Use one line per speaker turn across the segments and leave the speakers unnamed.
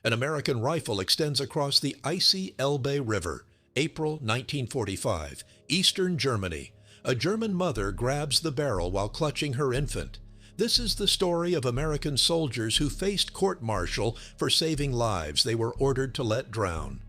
An American rifle extends across the icy Elbe River. April 1945, Eastern Germany. A German mother grabs the barrel while clutching her infant. This is the story of American soldiers who faced court-martial for saving lives they were ordered to let drown.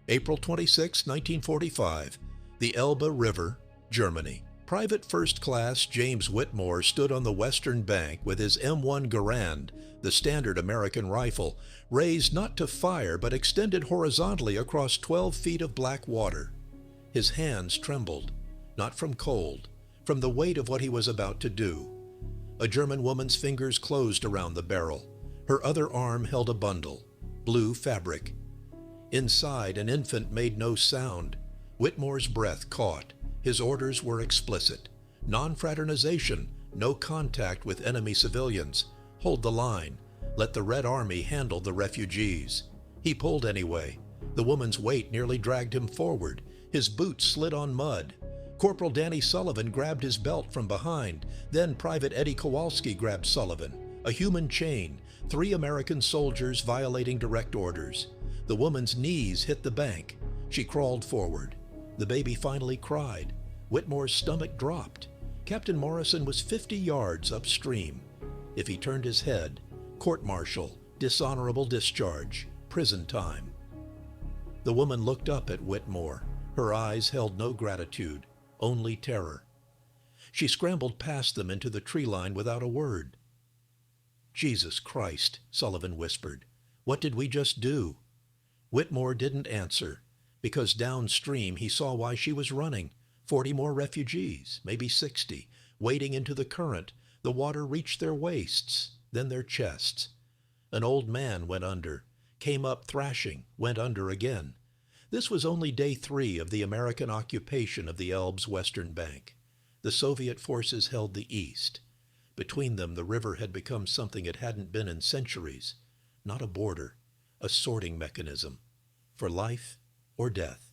April 26, 1945, the Elbe River, Germany. Private First Class James Whitmore stood on the western bank with his M1 Garand, the standard American rifle, raised not to fire but extended horizontally across 12 feet of black water. His hands trembled, not from cold, from the weight of what he was about to do. A German woman's fingers closed around the barrel. Her other arm held a bundle, blue fabric. Inside, an infant made no sound. Whitmore's breath caught. His orders were explicit. Non-fraternization, no contact with enemy civilians. Hold the line. Let the Red Army handle the refugees. He pulled anyway. The woman's weight nearly dragged him forward. His boots slid on mud. Corporal Danny Sullivan grabbed his belt from behind. Then Private Eddie Kowalski grabbed Sullivan. A human chain. 3 American soldiers violating direct orders. The woman's knees hit the bank. She crawled forward. The baby finally cried. Whitmore's stomach dropped. Captain Morrison was 50 yards upstream. If he turned his head, court-martial, dishonorable discharge, prison time. The woman looked up at Whitmore. Her eyes held no gratitude, only terror. She scrambled past them into the tree line without a word. "Jesus Christ," Sullivan whispered. "What did we just do?" Whitmore didn't answer, because downstream he saw why she was running. 40 more refugees, maybe 60, wading into the current. The water reached their waists, then their chests. An old man went under, came up thrashing, went under again. This was only day 3 of the American occupation of the Elbe's western bank. The Soviet forces held the east. Between them, the river had become something it hadn't been in centuries. Not a border, a sorting mechanism. For life or death.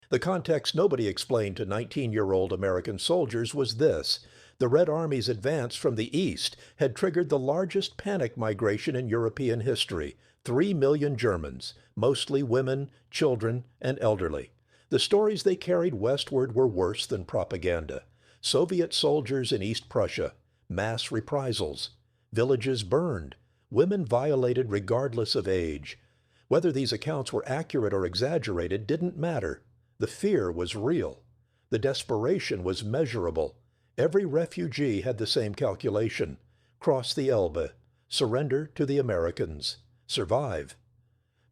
The context nobody explained to 19-year-old American soldiers was this. The Red Army's advance from the east had triggered the largest panic migration in European history. 3 million Germans, mostly women, children, and elderly. The stories they carried westward were worse than propaganda. Soviet soldiers in East Prussia, mass reprisals, villages burned, women violated regardless of age. Whether these accounts were accurate or exaggerated didn't matter. The fear was real. The desperation was measurable. Every refugee had the same calculation. Cross the Elbe. Surrender to the Americans. Survive.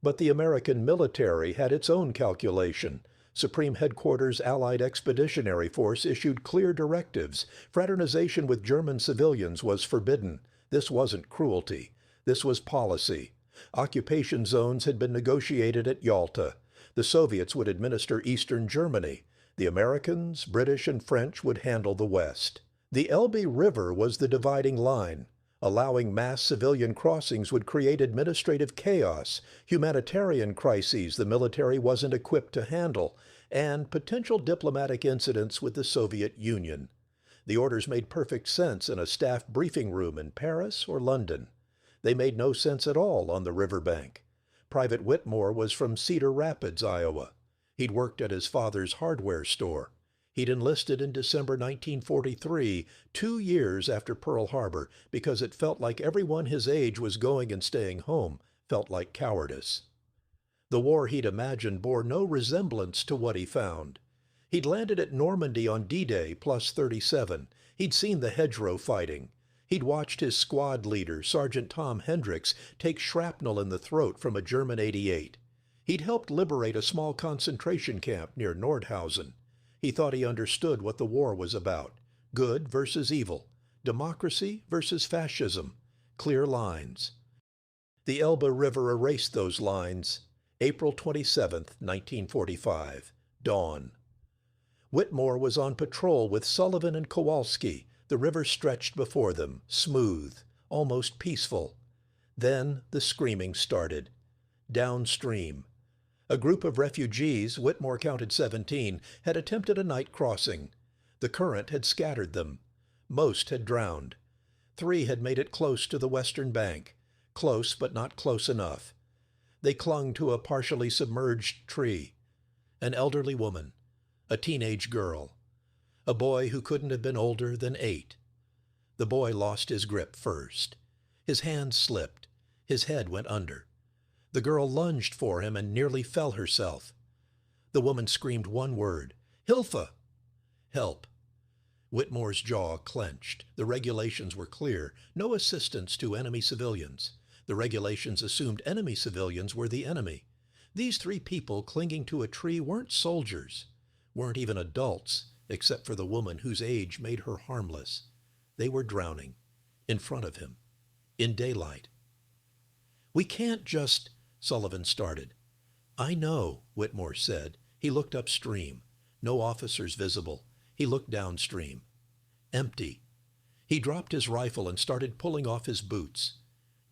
But the American military had its own calculation. Supreme Headquarters Allied Expeditionary Force issued clear directives. Fraternization with German civilians was forbidden. This wasn't cruelty. This was policy. Occupation zones had been negotiated at Yalta. The Soviets would administer Eastern Germany. The Americans, British, and French would handle the West. The Elbe River was the dividing line. Allowing mass civilian crossings would create administrative chaos, humanitarian crises the military wasn't equipped to handle, and potential diplomatic incidents with the Soviet Union. The orders made perfect sense in a staff briefing room in Paris or London. They made no sense at all on the riverbank. Private Whitmore was from Cedar Rapids, Iowa. He'd worked at his father's hardware store. He'd enlisted in December 1943, 2 years after Pearl Harbor, because it felt like everyone his age was going and staying home, felt like cowardice. The war he'd imagined bore no resemblance to what he found. He'd landed at Normandy on D-Day plus 37. He'd seen the hedgerow fighting. He'd watched his squad leader, Sergeant Tom Hendricks, take shrapnel in the throat from a German 88. He'd helped liberate a small concentration camp near Nordhausen. He thought he understood what the war was about. Good versus evil. Democracy versus fascism. Clear lines. The Elbe River erased those lines. April 27, 1945. Dawn. Whitmore was on patrol with Sullivan and Kowalski. The river stretched before them, smooth, almost peaceful. Then the screaming started. Downstream. A group of refugees, Whitmore counted 17, had attempted a night crossing. The current had scattered them. Most had drowned. 3 had made it close to the western bank. Close, but not close enough. They clung to a partially submerged tree. An elderly woman, a teenage girl, a boy who couldn't have been older than 8. The boy lost his grip first. His hand slipped. His head went under. The girl lunged for him and nearly fell herself. The woman screamed one word, "Hilfe!" Help. Whitmore's jaw clenched. The regulations were clear. No assistance to enemy civilians. The regulations assumed enemy civilians were the enemy. These 3 people clinging to a tree weren't soldiers, weren't even adults, except for the woman whose age made her harmless. They were drowning, in front of him, in daylight. "We can't just," Sullivan started. "I know," Whitmore said. He looked upstream. No officers visible. He looked downstream. Empty. He dropped his rifle and started pulling off his boots.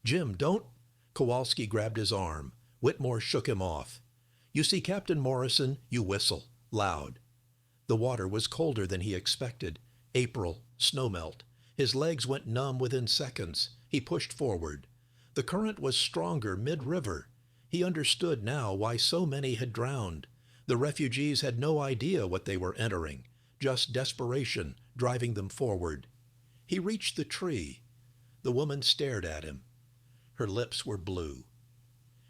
"Jim, don't—" Kowalski grabbed his arm. Whitmore shook him off. "You see Captain Morrison, you whistle. Loud." The water was colder than he expected. April, snowmelt. His legs went numb within seconds. He pushed forward. The current was stronger mid-river. He understood now why so many had drowned. The refugees had no idea what they were entering, just desperation driving them forward. He reached the tree. The woman stared at him. Her lips were blue.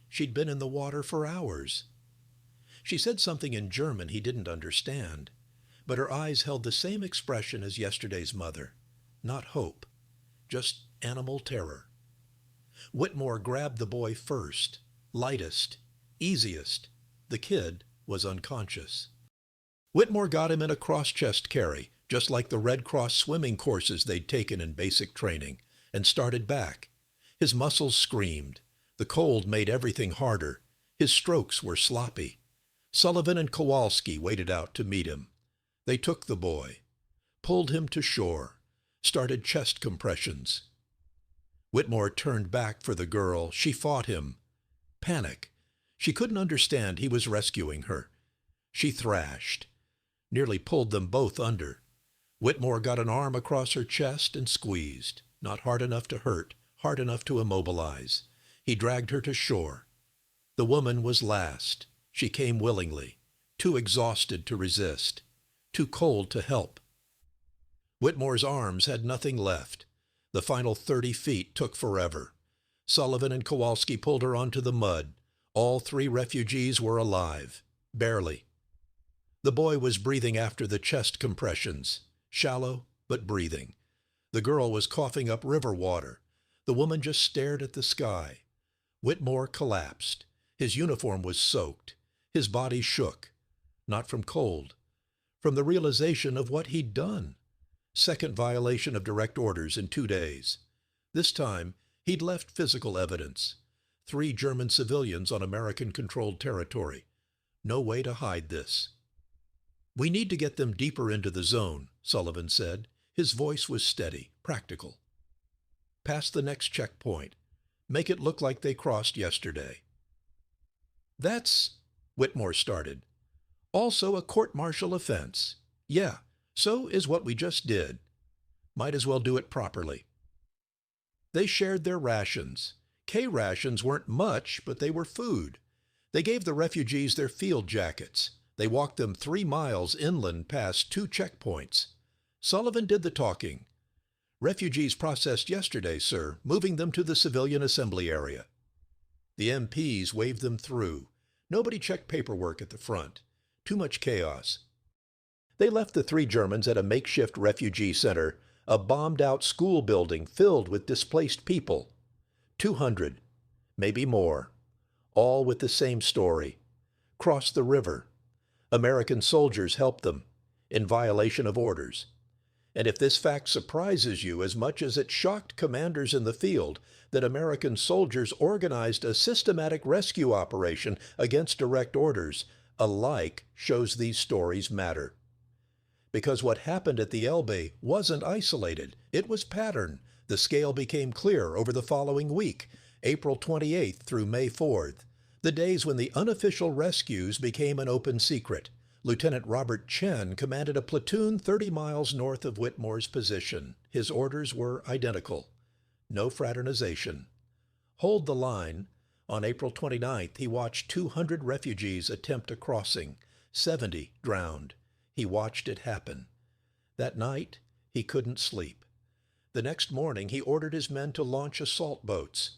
She'd been in the water for hours. She said something in German he didn't understand, but her eyes held the same expression as yesterday's mother. Not hope, just animal terror. Whitmore grabbed the boy first, lightest, easiest. The kid was unconscious. Whitmore got him in a cross-chest carry, just like the Red Cross swimming courses they'd taken in basic training, and started back. His muscles screamed. The cold made everything harder. His strokes were sloppy. Sullivan and Kowalski waded out to meet him. They took the boy, pulled him to shore, started chest compressions. Whitmore turned back for the girl. She fought him. Panic. She couldn't understand he was rescuing her. She thrashed, nearly pulled them both under. Whitmore got an arm across her chest and squeezed, not hard enough to hurt, hard enough to immobilize. He dragged her to shore. The woman was last. She came willingly, too exhausted to resist, too cold to help. Whitmore's arms had nothing left. The final 30 feet took forever. Sullivan and Kowalski pulled her onto the mud. All 3 refugees were alive, barely. The boy was breathing after the chest compressions, shallow but breathing. The girl was coughing up river water. The woman just stared at the sky. Whitmore collapsed. His uniform was soaked. His body shook, not from cold, from the realization of what he'd done. Second violation of direct orders in 2 days. This time, he'd left physical evidence. 3 German civilians on American-controlled territory. No way to hide this. "We need to get them deeper into the zone," Sullivan said. His voice was steady, practical. "Past the next checkpoint. Make it look like they crossed yesterday." "That's," Whitmore started, "also a court-martial offense. Yeah, so is what we just did. Might as well do it properly." They shared their rations. K-rations weren't much, but they were food. They gave the refugees their field jackets. They walked them 3 miles inland past 2 checkpoints. Sullivan did the talking. "Refugees processed yesterday, sir, moving them to the civilian assembly area." The MPs waved them through. Nobody checked paperwork at the front. Too much chaos. They left the 3 Germans at a makeshift refugee center, a bombed-out school building filled with displaced people. 200, maybe more, all with the same story. Crossed the river. American soldiers helped them, in violation of orders. And if this fact surprises you as much as it shocked commanders in the field, that American soldiers organized a systematic rescue operation against direct orders, a like shows these stories matter. Because what happened at the Elbe wasn't isolated. It was pattern. The scale became clear over the following week, April 28th through May 4th, the days when the unofficial rescues became an open secret. Lieutenant Robert Chen commanded a platoon 30 miles north of Whitmore's position. His orders were identical. No fraternization. Hold the line On April 29th, he watched 200 refugees attempt a crossing. 70 drowned. He watched it happen. That night, he couldn't sleep. The next morning, he ordered his men to launch assault boats.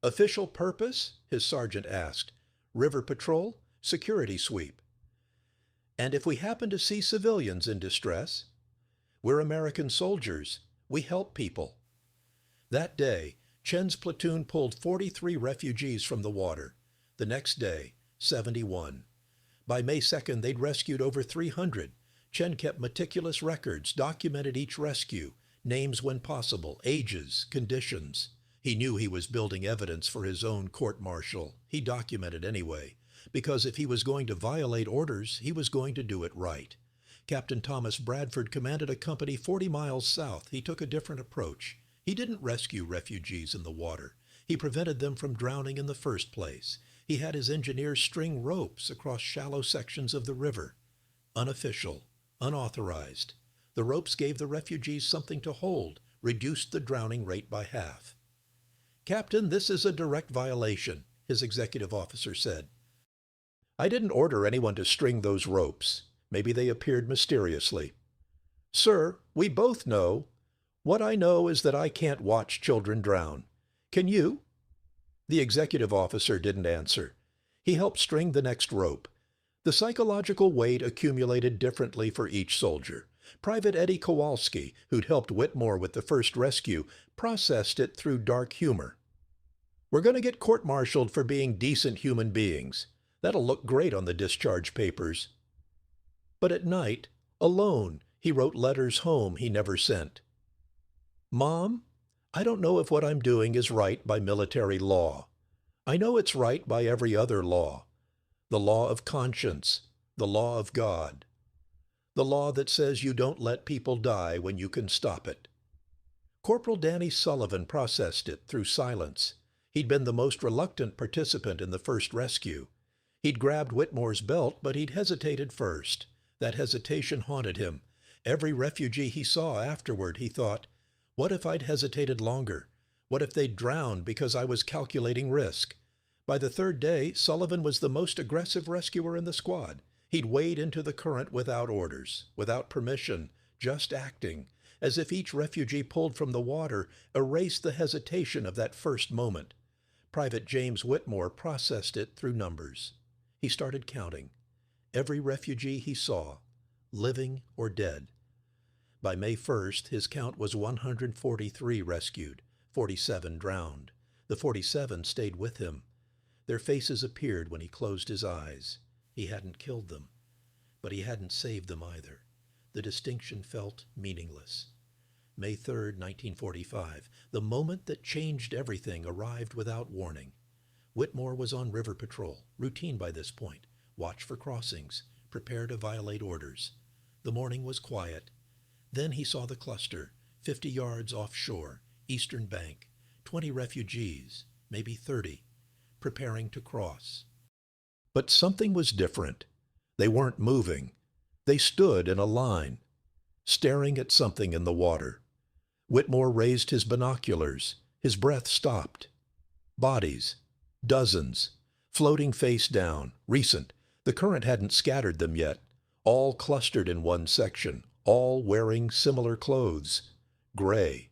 Official purpose? His sergeant asked. River patrol? Security sweep. And if we happen to see civilians in distress? We're American soldiers. We help people. That day, Chen's platoon pulled 43 refugees from the water. The next day, 71. By May 2nd, they'd rescued over 300. Chen kept meticulous records, documented each rescue, names when possible, ages, conditions. He knew he was building evidence for his own court-martial. He documented anyway, because if he was going to violate orders, he was going to do it right. Captain Thomas Bradford commanded a company 40 miles south. He took a different approach. He didn't rescue refugees in the water. He prevented them from drowning in the first place. He had his engineers string ropes across shallow sections of the river. Unofficial, unauthorized. The ropes gave the refugees something to hold, reduced the drowning rate by half. Captain, this is a direct violation, his executive officer said. I didn't order anyone to string those ropes. Maybe they appeared mysteriously. Sir, we both know. What I know is that I can't watch children drown. Can you? The executive officer didn't answer. He helped string the next rope. The psychological weight accumulated differently for each soldier. Private Eddie Kowalski, who'd helped Whitmore with the first rescue, processed it through dark humor. We're going to get court-martialed for being decent human beings. That'll look great on the discharge papers. But at night, alone, he wrote letters home he never sent. Mom, I don't know if what I'm doing is right by military law. I know it's right by every other law. The law of conscience, the law of God. The law that says you don't let people die when you can stop it. Corporal Danny Sullivan processed it through silence. He'd been the most reluctant participant in the first rescue. He'd grabbed Whitmore's belt, but he'd hesitated first. That hesitation haunted him. Every refugee he saw afterward, he thought, what if I'd hesitated longer? What if they'd drowned because I was calculating risk? By the third day, Sullivan was the most aggressive rescuer in the squad. He'd wade into the current without orders, without permission, just acting, as if each refugee pulled from the water erased the hesitation of that first moment. Private James Whitmore processed it through numbers. He started counting. Every refugee he saw, living or dead. By May 1st, his count was 143 rescued, 47 drowned. The 47 stayed with him. Their faces appeared when he closed his eyes. He hadn't killed them, but he hadn't saved them either. The distinction felt meaningless. May 3rd, 1945, the moment that changed everything arrived without warning. Whitmore was on river patrol, routine by this point, watch for crossings, prepare to violate orders. The morning was quiet. Then he saw the cluster, 50 yards offshore, eastern bank, 20 refugees, maybe 30, preparing to cross. But something was different. They weren't moving. They stood in a line, staring at something in the water. Whitmore raised his binoculars. His breath stopped. Bodies, dozens, floating face down, recent. The current hadn't scattered them yet. All clustered in one section, all wearing similar clothes. Gray,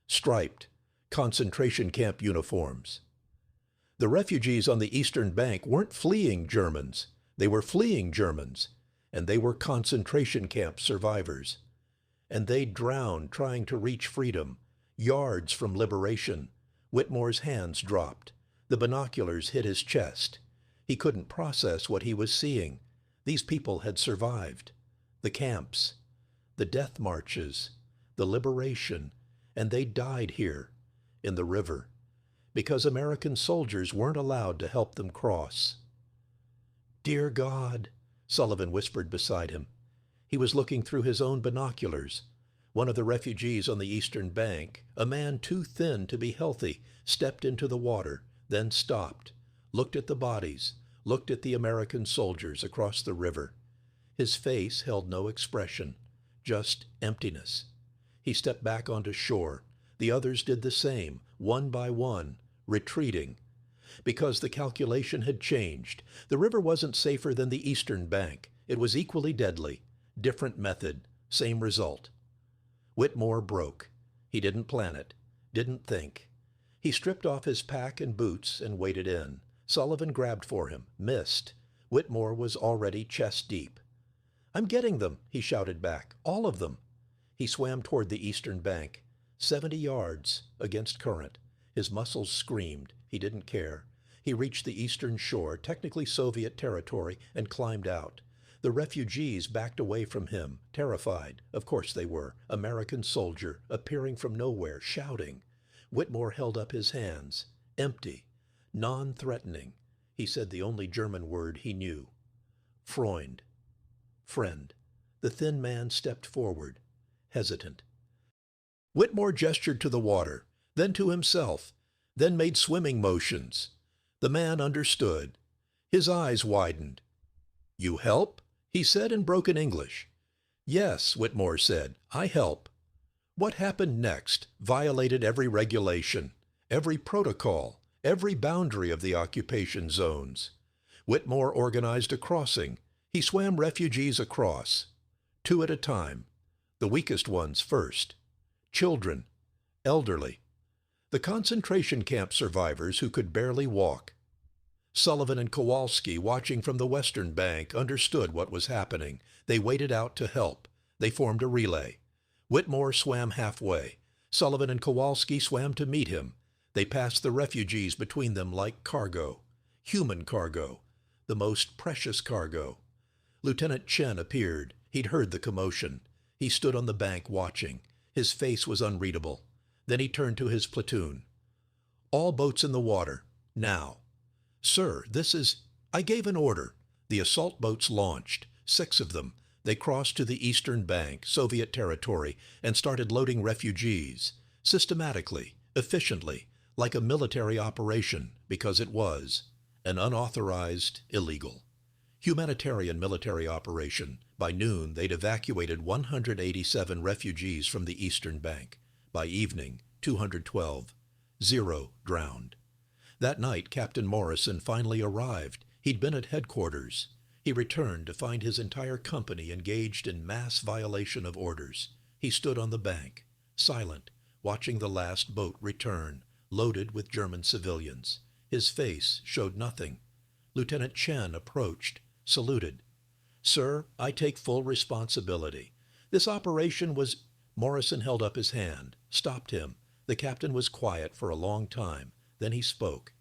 striped, concentration camp uniforms. The refugees on the eastern bank weren't fleeing Germans. They were fleeing Germans, and they were concentration camp survivors. And they drowned trying to reach freedom, yards from liberation. Whitmore's hands dropped. The binoculars hit his chest. He couldn't process what he was seeing. These people had survived. The camps, the death marches, the liberation, and they died here, in the river, because American soldiers weren't allowed to help them cross. Dear God, Sullivan whispered beside him. He was looking through his own binoculars. One of the refugees on the eastern bank, a man too thin to be healthy, stepped into the water, then stopped, looked at the bodies, looked at the American soldiers across the river. His face held no expression, just emptiness. He stepped back onto shore. The others did the same, one by one, retreating. Because the calculation had changed. The river wasn't safer than the eastern bank. It was equally deadly. Different method, same result. Whitmore broke. He didn't plan it, didn't think. He stripped off his pack and boots and waded in. Sullivan grabbed for him, missed. Whitmore was already chest deep. "I'm getting them," he shouted back. "All of them." He swam toward the eastern bank. 70 yards against current. His muscles screamed. He didn't care. He reached the eastern shore, technically Soviet territory, and climbed out. The refugees backed away from him, terrified. Of course they were. American soldier, appearing from nowhere, shouting. Whitmore held up his hands, empty, non-threatening. He said the only German word he knew. Freund. Friend. The thin man stepped forward, hesitant. Whitmore gestured to the water, then to himself, then made swimming motions. The man understood. His eyes widened. "You help?" he said in broken English. "Yes," Whitmore said, "I help." What happened next violated every regulation, every protocol, every boundary of the occupation zones. Whitmore organized a crossing. He swam refugees across, 2 at a time, the weakest ones first. Children, elderly, the concentration camp survivors who could barely walk. Sullivan and Kowalski, watching from the western bank, understood what was happening. They waded out to help. They formed a relay. Whitmore swam halfway. Sullivan and Kowalski swam to meet him. They passed the refugees between them like cargo, human cargo, the most precious cargo. Lieutenant Chen appeared. He'd heard the commotion. He stood on the bank watching. His face was unreadable. Then he turned to his platoon. "All boats in the water, now." "Sir, this is—" "I gave an order." The assault boats launched, 6 of them. They crossed to the eastern bank, Soviet territory, and started loading refugees, systematically, efficiently, like a military operation, because it was, an unauthorized, illegal, humanitarian military operation. By noon, they'd evacuated 187 refugees from the eastern bank. By evening, 212. 0 drowned. That night, Captain Morrison finally arrived. He'd been at headquarters. He returned to find his entire company engaged in mass violation of orders. He stood on the bank, silent, watching the last boat return, loaded with German civilians. His face showed nothing. Lieutenant Chen approached, saluted. "Sir, I take full responsibility. This operation was—" Morrison held up his hand, stopped him. The captain was quiet for a long time. Then he spoke.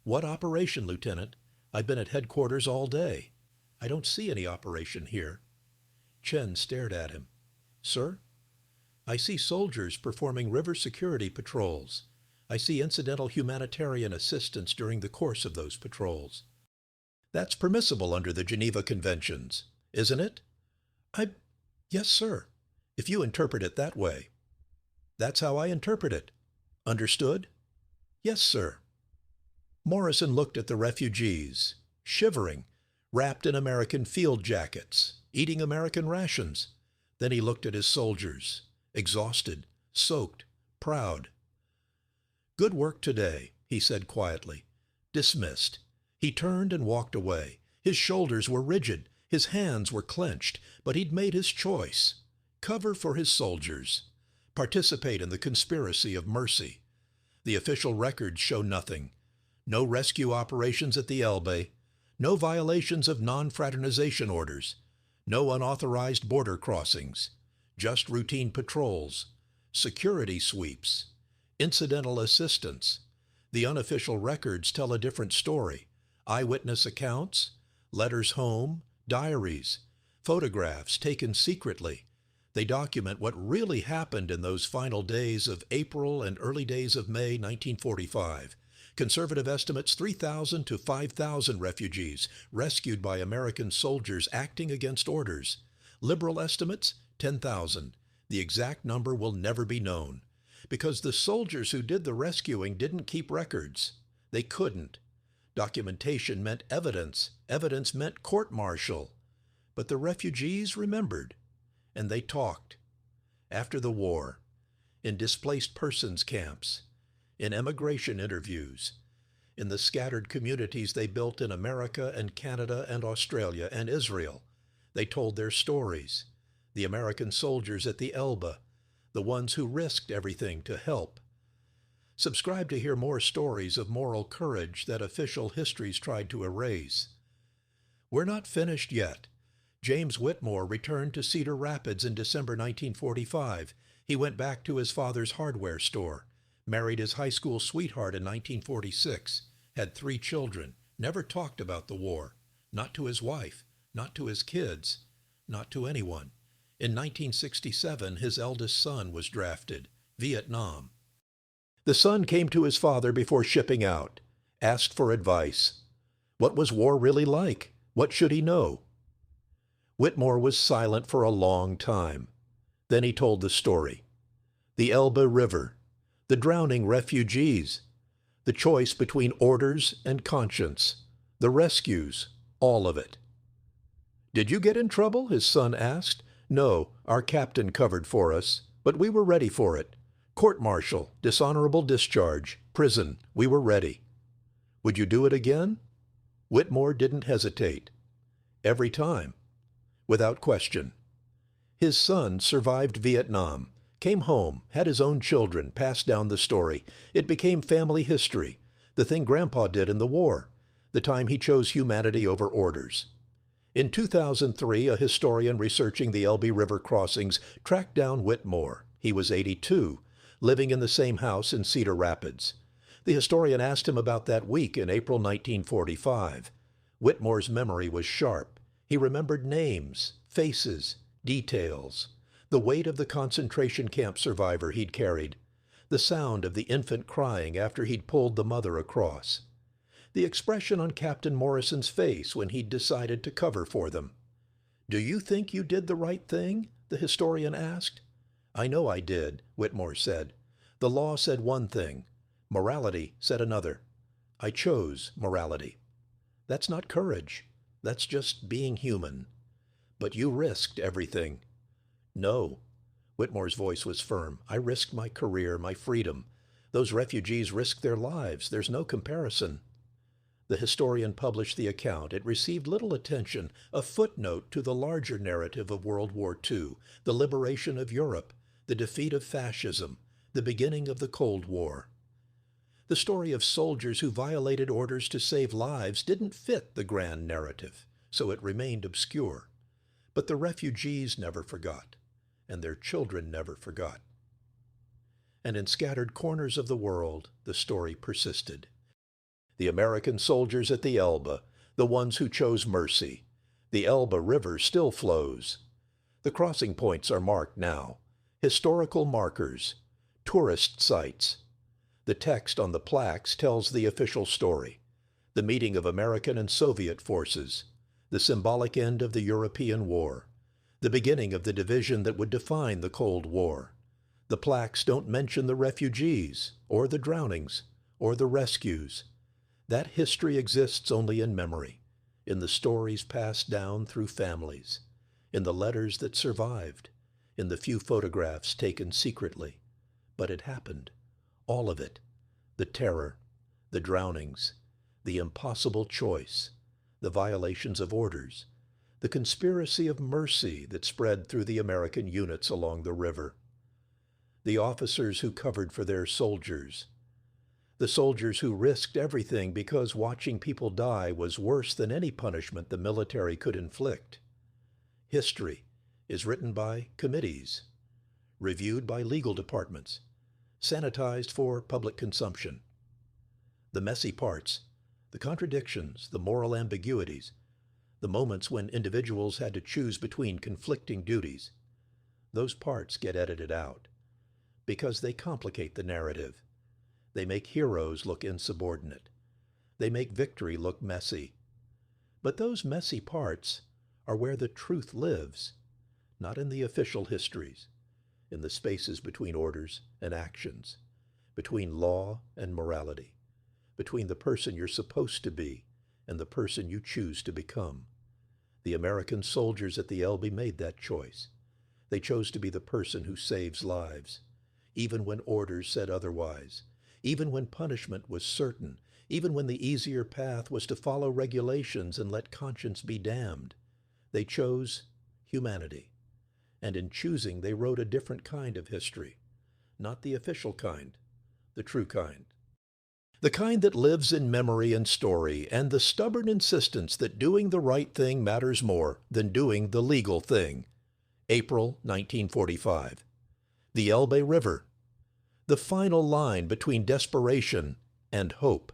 "What operation, Lieutenant? I've been at headquarters all day. I don't see any operation here." Chen stared at him. "Sir? I see soldiers performing river security patrols. I see incidental humanitarian assistance during the course of those patrols. That's permissible under the Geneva Conventions, isn't it?" Yes, sir, if you interpret it that way." "That's how I interpret it. Understood?" "Yes, sir." Morrison looked at the refugees, shivering, wrapped in American field jackets, eating American rations. Then he looked at his soldiers, exhausted, soaked, proud. "Good work today," he said quietly. "Dismissed." He turned and walked away. His shoulders were rigid, his hands were clenched, but he'd made his choice. Cover for his soldiers. Participate in the conspiracy of mercy. The official records show nothing. No rescue operations at the Elbe, no violations of non-fraternization orders, no unauthorized border crossings, just routine patrols, security sweeps, incidental assistance. The unofficial records tell a different story. Eyewitness accounts, letters home, diaries, photographs taken secretly. They document what really happened in those final days of April and early days of May 1945. Conservative estimates 3,000 to 5,000 refugees rescued by American soldiers acting against orders. Liberal estimates 10,000. The exact number will never be known, because the soldiers who did the rescuing didn't keep records. They couldn't. Documentation meant evidence. Evidence meant court-martial. But the refugees remembered, and they talked. After the war, in displaced persons camps, in emigration interviews, in the scattered communities they built in America and Canada and Australia and Israel. They told their stories. The American soldiers at the Elbe, the ones who risked everything to help. Subscribe to hear more stories of moral courage that official histories tried to erase. We're not finished yet. James Whitmore returned to Cedar Rapids in December 1945. He went back to his father's hardware store, married his high school sweetheart in 1946, had 3 children, never talked about the war, not to his wife, not to his kids, not to anyone. In 1967, his eldest son was drafted, Vietnam. The son came to his father before shipping out, asked for advice. What was war really like? What should he know? Whitmore was silent for a long time. Then he told the story. The Elbe River, the drowning refugees, the choice between orders and conscience, the rescues, all of it. Did you get in trouble? His son asked. No, our captain covered for us, but we were ready for it. Court-martial, dishonorable discharge, prison, we were ready. Would you do it again? Whitmore didn't hesitate. Every time. Without question. His son survived Vietnam, came home, had his own children, passed down the story. It became family history, the thing Grandpa did in the war, the time he chose humanity over orders. In 2003, a historian researching the Elbe River crossings tracked down Whitmore. He was 82, living in the same house in Cedar Rapids. The historian asked him about that week in April 1945. Whitmore's memory was sharp. He remembered names, faces, details, the weight of the concentration camp survivor he'd carried, the sound of the infant crying after he'd pulled the mother across, the expression on Captain Morrison's face when he'd decided to cover for them. "Do you think you did the right thing?" the historian asked. "I know I did," Whitmore said. "The law said one thing. Morality said another. I chose morality. That's not courage. That's just being human. But you risked everything." "No." Whitmore's voice was firm. "I risked my career, my freedom. Those refugees risked their lives. There's no comparison." The historian published the account. It received little attention, a footnote to the larger narrative of World War II, the liberation of Europe, the defeat of fascism, the beginning of the Cold War. The story of soldiers who violated orders to save lives didn't fit the grand narrative, so it remained obscure. But the refugees never forgot, and their children never forgot. And in scattered corners of the world, the story persisted. The American soldiers at the Elbe, the ones who chose mercy. The Elbe River still flows. The crossing points are marked now, historical markers, tourist sites. The text on the plaques tells the official story, the meeting of American and Soviet forces, the symbolic end of the European War, the beginning of the division that would define the Cold War. The plaques don't mention the refugees, or the drownings, or the rescues. That history exists only in memory, in the stories passed down through families, in the letters that survived, in the few photographs taken secretly. But it happened. All of it. The terror, the drownings, the impossible choice, the violations of orders, the conspiracy of mercy that spread through the American units along the river, the officers who covered for their soldiers, the soldiers who risked everything because watching people die was worse than any punishment the military could inflict. History is written by committees, reviewed by legal departments, sanitized for public consumption. The messy parts, the contradictions, the moral ambiguities, the moments when individuals had to choose between conflicting duties, those parts get edited out because they complicate the narrative. They make heroes look insubordinate. They make victory look messy. But those messy parts are where the truth lives, not in the official histories, in the spaces between orders and actions, between law and morality, between the person you're supposed to be and the person you choose to become. The American soldiers at the Elbe made that choice. They chose to be the person who saves lives, even when orders said otherwise, even when punishment was certain, even when the easier path was to follow regulations and let conscience be damned. They chose humanity, and in choosing they wrote a different kind of history, not the official kind, the true kind. The kind that lives in memory and story, and the stubborn insistence that doing the right thing matters more than doing the legal thing. April 1945. The Elbe River. The final line between desperation and hope.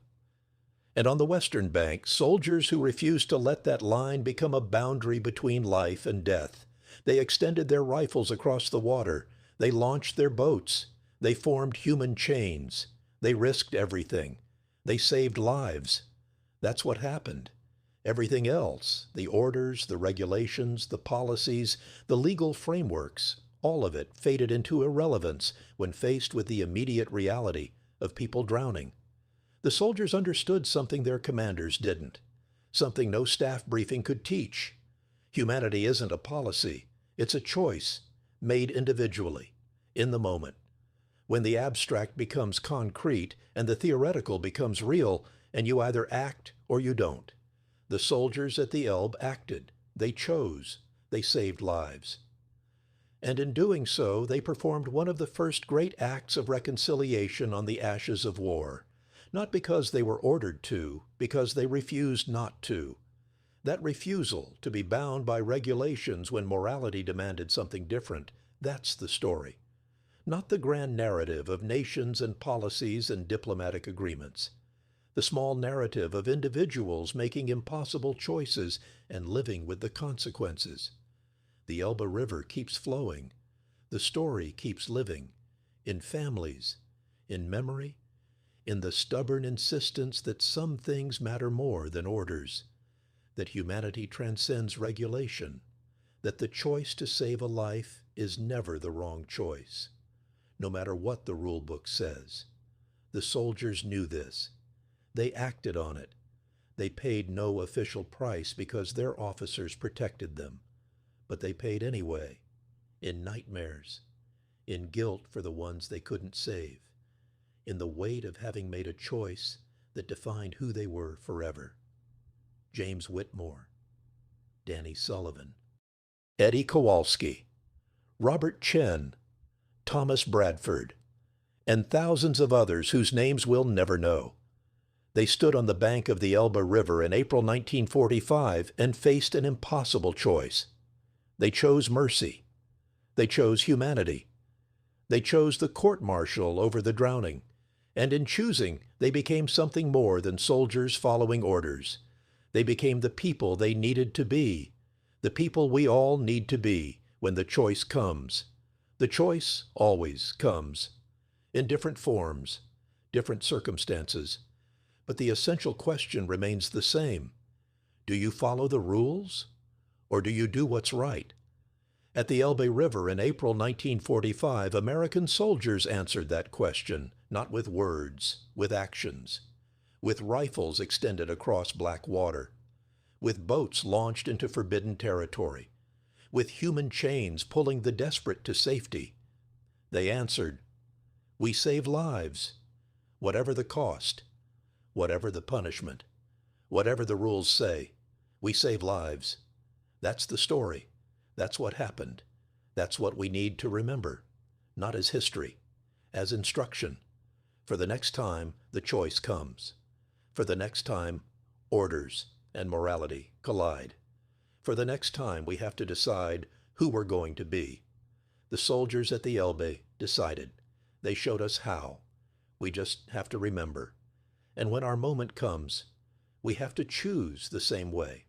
And on the western bank, soldiers who refused to let that line become a boundary between life and death. They extended their rifles across the water. They launched their boats. They formed human chains. They risked everything. They saved lives. That's what happened. Everything else, the orders, the regulations, the policies, the legal frameworks, all of it faded into irrelevance when faced with the immediate reality of people drowning. The soldiers understood something their commanders didn't, something no staff briefing could teach. Humanity isn't a policy. It's a choice, made individually, in the moment. When the abstract becomes concrete and the theoretical becomes real, and you either act or you don't. The soldiers at the Elbe acted. They chose. They saved lives. And in doing so, they performed one of the first great acts of reconciliation on the ashes of war. Not because they were ordered to, because they refused not to. That refusal to be bound by regulations when morality demanded something different, that's the story. Not the grand narrative of nations and policies and diplomatic agreements. The small narrative of individuals making impossible choices and living with the consequences. The Elbe River keeps flowing. The story keeps living. In families, in memory, in the stubborn insistence that some things matter more than orders, that humanity transcends regulation, that the choice to save a life is never the wrong choice, no matter what the rule book says. The soldiers knew this. They acted on it. They paid no official price because their officers protected them, but they paid anyway, in nightmares, in guilt for the ones they couldn't save, in the weight of having made a choice that defined who they were forever. James Whitmore, Danny Sullivan, Eddie Kowalski, Robert Chen, Thomas Bradford, and thousands of others whose names we'll never know. They stood on the bank of the Elbe River in April 1945 and faced an impossible choice. They chose mercy. They chose humanity. They chose the court-martial over the drowning. And in choosing, they became something more than soldiers following orders. They became the people they needed to be, the people we all need to be when the choice comes. The choice always comes, in different forms, different circumstances. But the essential question remains the same. Do you follow the rules, or do you do what's right? At the Elbe River in April 1945, American soldiers answered that question, not with words, with actions, with rifles extended across black water, with boats launched into forbidden territory, with human chains pulling the desperate to safety. They answered, "We save lives, whatever the cost, whatever the punishment, whatever the rules say, we save lives." That's the story. That's what happened. That's what we need to remember, not as history, as instruction. For the next time the choice comes. For the next time orders and morality collide. For the next time we have to decide who we're going to be. The soldiers at the Elbe decided. They showed us how. We just have to remember. And when our moment comes, we have to choose the same way.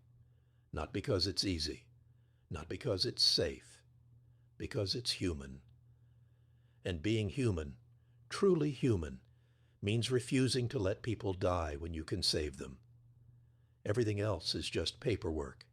Not because it's easy, not because it's safe, because it's human. And being human, truly human, means refusing to let people die when you can save them. Everything else is just paperwork.